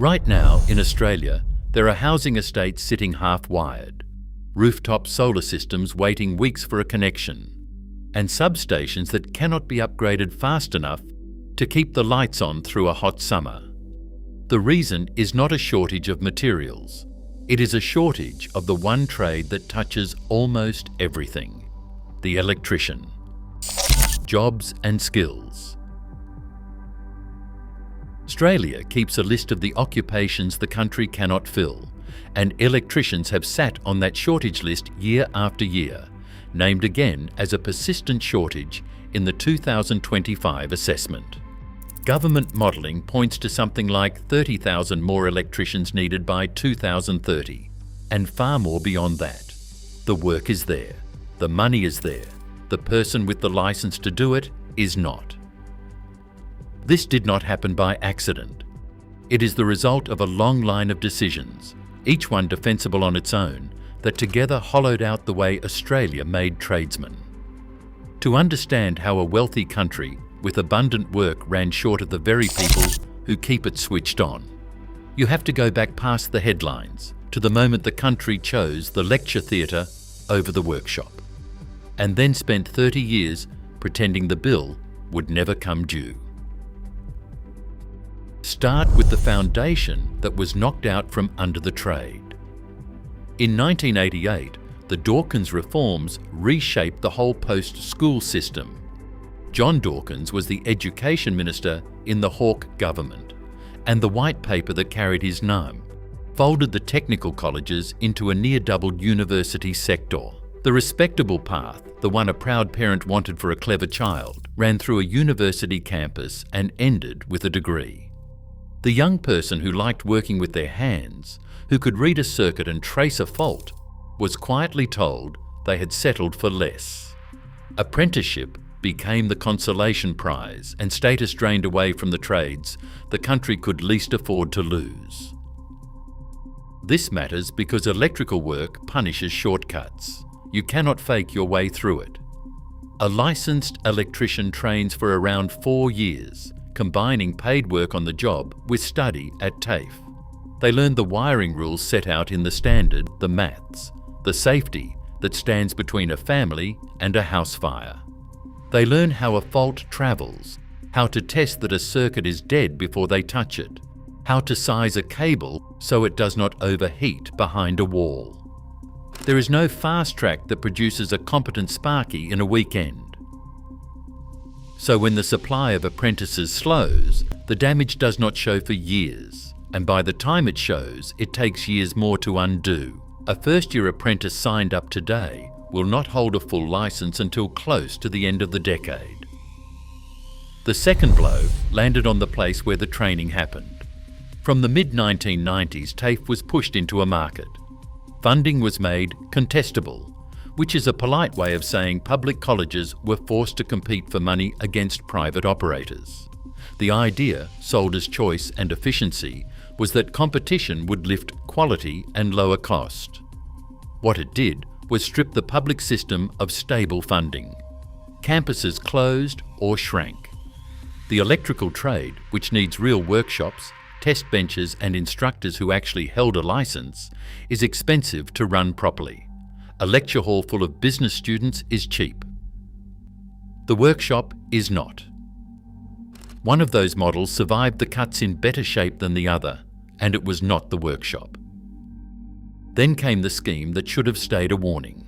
Right now, in Australia, there are housing estates sitting half-wired, rooftop solar systems waiting weeks for a connection, and substations that cannot be upgraded fast enough to keep the lights on through a hot summer. The reason is not a shortage of materials. It is a shortage of the one trade that touches almost everything: the electrician. Jobs and skills. Australia keeps a list of the occupations the country cannot fill, and electricians have sat on that shortage list year after year, named again as a persistent shortage in the 2025 assessment. Government modelling points to something like 30,000 more electricians needed by 2030, and far more beyond that. The work is there, the money is there, the person with the licence to do it is not. This did not happen by accident. It is the result of a long line of decisions, each one defensible on its own, that together hollowed out the way Australia made tradesmen. To understand how a wealthy country with abundant work ran short of the very people who keep it switched on, you have to go back past the headlines to the moment the country chose the lecture theatre over the workshop, and then spent 30 years pretending the bill would never come due. Start with the foundation that was knocked out from under the trade. In 1988, the Dawkins reforms reshaped the whole post-school system. John Dawkins was the education minister in the Hawke government, and the white paper that carried his name folded the technical colleges into a near-doubled university sector. The respectable path, the one a proud parent wanted for a clever child, ran through a university campus and ended with a degree. The young person who liked working with their hands, who could read a circuit and trace a fault, was quietly told they had settled for less. Apprenticeship became the consolation prize, and status drained away from the trades the country could least afford to lose. This matters because electrical work punishes shortcuts. You cannot fake your way through it. A licensed electrician trains for around 4 years, combining paid work on the job with study at TAFE. They learn the wiring rules set out in the standard, the maths, the safety that stands between a family and a house fire. They learn how a fault travels, how to test that a circuit is dead before they touch it, how to size a cable so it does not overheat behind a wall. There is no fast track that produces a competent sparky in a weekend. So when the supply of apprentices slows, the damage does not show for years, and by the time it shows, it takes years more to undo. A first-year apprentice signed up today will not hold a full licence until close to the end of the decade. The second blow landed on the place where the training happened. From the mid-1990s, TAFE was pushed into a market. Funding was made contestable, which is a polite way of saying public colleges were forced to compete for money against private operators. The idea, sold as choice and efficiency, was that competition would lift quality and lower cost. What it did was strip the public system of stable funding. Campuses closed or shrank. The electrical trade, which needs real workshops, test benches and instructors who actually held a licence, is expensive to run properly. A lecture hall full of business students is cheap. The workshop is not. One of those models survived the cuts in better shape than the other, and it was not the workshop. Then came the scheme that should have stayed a warning.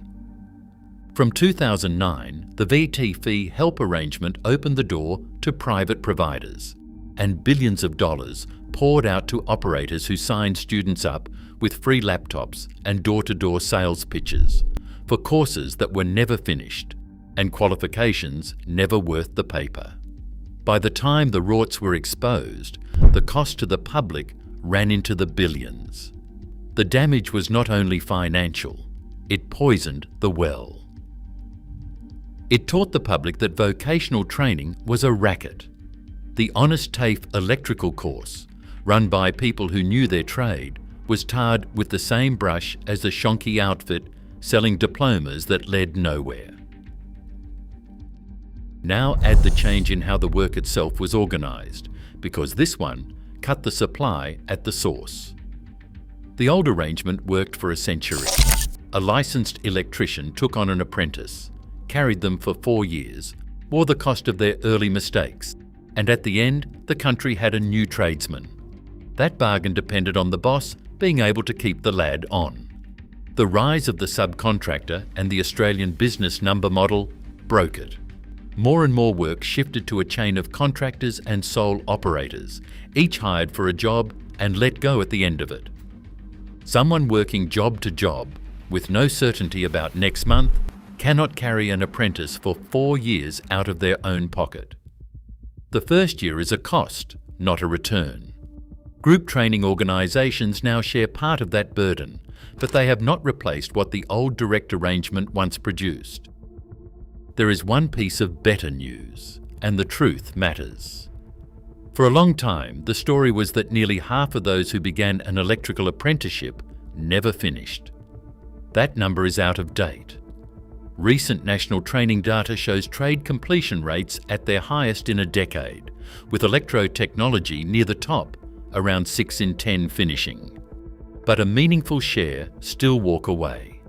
From 2009, the VT fee help arrangement opened the door to private providers, and billions of dollars poured out to operators who signed students up with free laptops and door-to-door sales pitches for courses that were never finished and qualifications never worth the paper. By the time the rorts were exposed, the cost to the public ran into the billions. The damage was not only financial, it poisoned the well. It taught the public that vocational training was a racket. The Honest TAFE electrical course, run by people who knew their trade, was tarred with the same brush as the shonky outfit selling diplomas that led nowhere. Now add the change in how the work itself was organised, because this one cut the supply at the source. The old arrangement worked for a century. A licensed electrician took on an apprentice, carried them for 4 years, bore the cost of their early mistakes, and at the end, the country had a new tradesman. That bargain depended on the boss being able to keep the lad on. The rise of the subcontractor and the Australian business number model broke it. More and more work shifted to a chain of contractors and sole operators, each hired for a job and let go at the end of it. Someone working job to job, with no certainty about next month, cannot carry an apprentice for 4 years out of their own pocket. The first year is a cost, not a return. Group training organisations now share part of that burden, but they have not replaced what the old direct arrangement once produced. There is one piece of better news, and the truth matters. For a long time, the story was that nearly half of those who began an electrical apprenticeship never finished. That number is out of date. Recent national training data shows trade completion rates at their highest in a decade, with electro-technology near the top, around 6 in 10 finishing. But a meaningful share still walk away.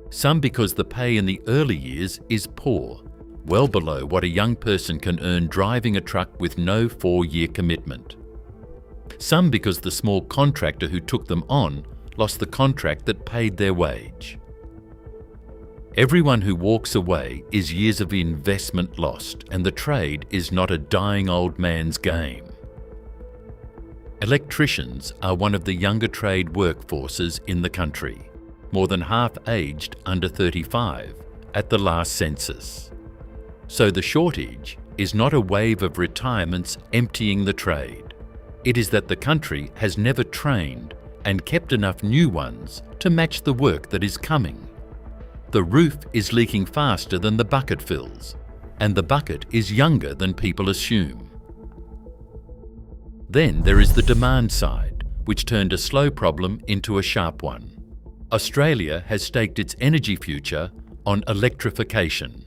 Some because the pay in the early years is poor, well below what a young person can earn driving a truck with no 4-year commitment. Some because the small contractor who took them on lost the contract that paid their wage. Everyone who walks away is years of investment lost, and the trade is not a dying old man's game. Electricians are one of the younger trade workforces in the country, more than half aged under 35 at the last census. So the shortage is not a wave of retirements emptying the trade. It is that the country has never trained and kept enough new ones to match the work that is coming. The roof is leaking faster than the bucket fills, and the bucket is younger than people assume. Then there is the demand side, which turned a slow problem into a sharp one. Australia has staked its energy future on electrification.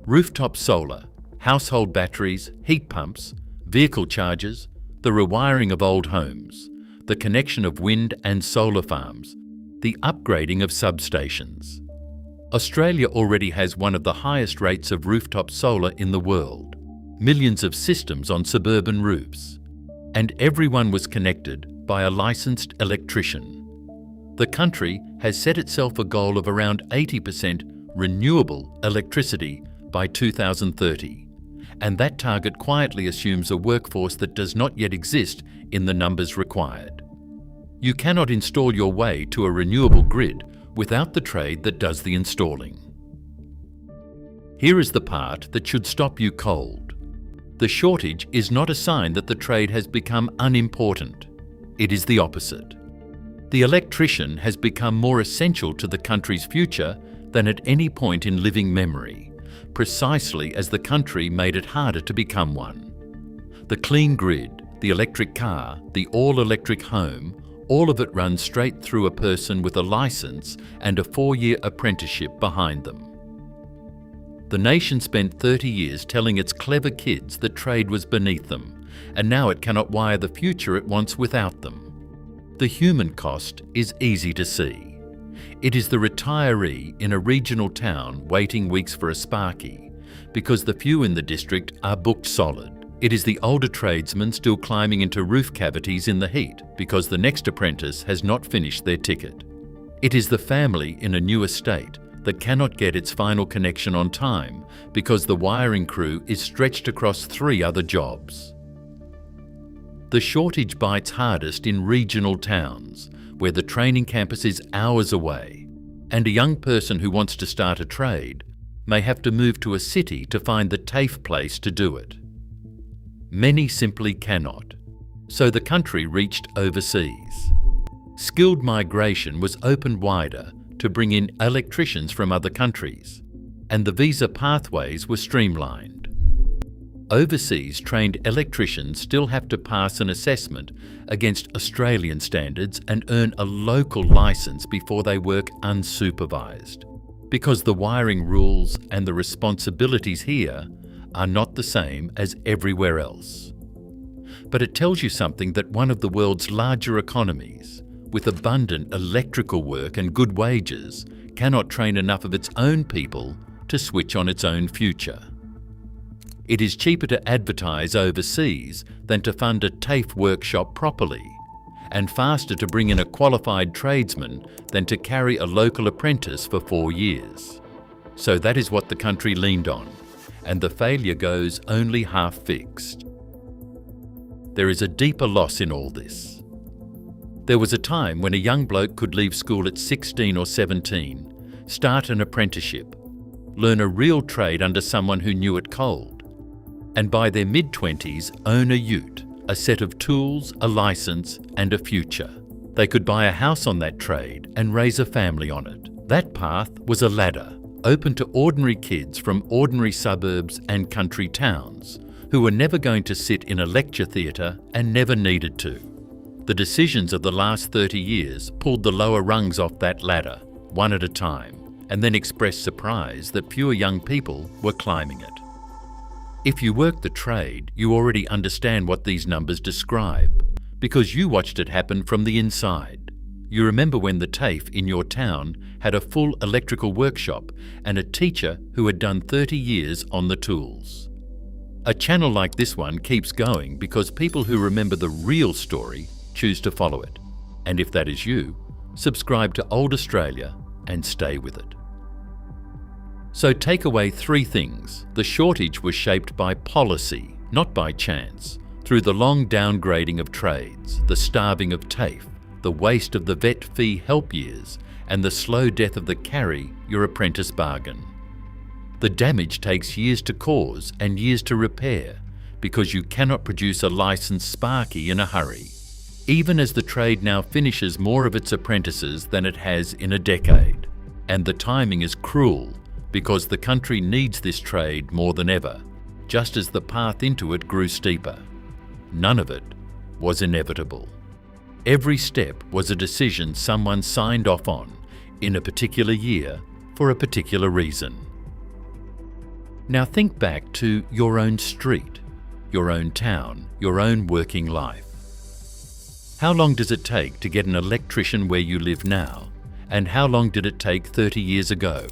Rooftop solar, household batteries, heat pumps, vehicle chargers, the rewiring of old homes, the connection of wind and solar farms, the upgrading of substations. Australia already has one of the highest rates of rooftop solar in the world, millions of systems on suburban roofs, and everyone was connected by a licensed electrician. The country has set itself a goal of around 80% renewable electricity by 2030, and that target quietly assumes a workforce that does not yet exist in the numbers required. You cannot install your way to a renewable grid without the trade that does the installing. Here is the part that should stop you cold. The shortage is not a sign that the trade has become unimportant. It is the opposite. The electrician has become more essential to the country's future than at any point in living memory, precisely as the country made it harder to become one. The clean grid, the electric car, the all-electric home, all of it runs straight through a person with a licence and a 4-year apprenticeship behind them. The nation spent 30 years telling its clever kids that trade was beneath them, and now it cannot wire the future it wants without them. The human cost is easy to see. It is the retiree in a regional town waiting weeks for a sparkie, because the few in the district are booked solid. It is the older tradesman still climbing into roof cavities in the heat because the next apprentice has not finished their ticket. It is the family in a new estate that cannot get its final connection on time because the wiring crew is stretched across 3 other jobs. The shortage bites hardest in regional towns, where the training campus is hours away, and a young person who wants to start a trade may have to move to a city to find the TAFE place to do it. Many simply cannot, so the country reached overseas. Skilled migration was opened wider to bring in electricians from other countries, and the visa pathways were streamlined. Overseas trained electricians still have to pass an assessment against Australian standards and earn a local licence before they work unsupervised, because the wiring rules and the responsibilities here are not the same as everywhere else. But it tells you something that one of the world's larger economies, with abundant electrical work and good wages, cannot train enough of its own people to switch on its own future. It is cheaper to advertise overseas than to fund a TAFE workshop properly, and faster to bring in a qualified tradesman than to carry a local apprentice for 4 years. So that is what the country leaned on, and the failure goes only half fixed. There is a deeper loss in all this. There was a time when a young bloke could leave school at 16 or 17, start an apprenticeship, learn a real trade under someone who knew it cold, and by their mid-20s own a ute, a set of tools, a licence and a future. They could buy a house on that trade and raise a family on it. That path was a ladder, open to ordinary kids from ordinary suburbs and country towns, who were never going to sit in a lecture theatre and never needed to. The decisions of the last 30 years pulled the lower rungs off that ladder, one at a time, and then expressed surprise that fewer young people were climbing it. If you work the trade, you already understand what these numbers describe, because you watched it happen from the inside. You remember when the TAFE in your town had a full electrical workshop and a teacher who had done 30 years on the tools. A channel like this one keeps going because people who remember the real story choose to follow it. And if that is you, subscribe to Old Australia and stay with it. So take away 3 things. The shortage was shaped by policy, not by chance, through the long downgrading of trades, the starving of TAFE, the waste of the vet fee help years, and the slow death of the carry, your apprentice bargain. The damage takes years to cause and years to repair, because you cannot produce a licensed sparky in a hurry, even as the trade now finishes more of its apprentices than it has in a decade. And the timing is cruel, because the country needs this trade more than ever, just as the path into it grew steeper. None of it was inevitable. Every step was a decision someone signed off on in a particular year for a particular reason. Now think back to your own street, your own town, your own working life. How long does it take to get an electrician where you live now, and how long did it take 30 years ago?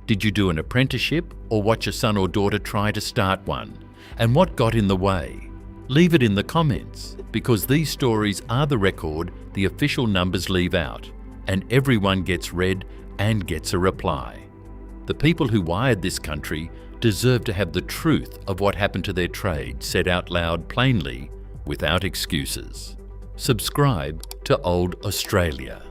Did you do an apprenticeship or watch a son or daughter try to start one? And what got in the way? Leave it in the comments, because these stories are the record the official numbers leave out, and everyone gets read and gets a reply. The people who wired this country deserve to have the truth of what happened to their trade said out loud plainly, without excuses. Subscribe to Old Australia.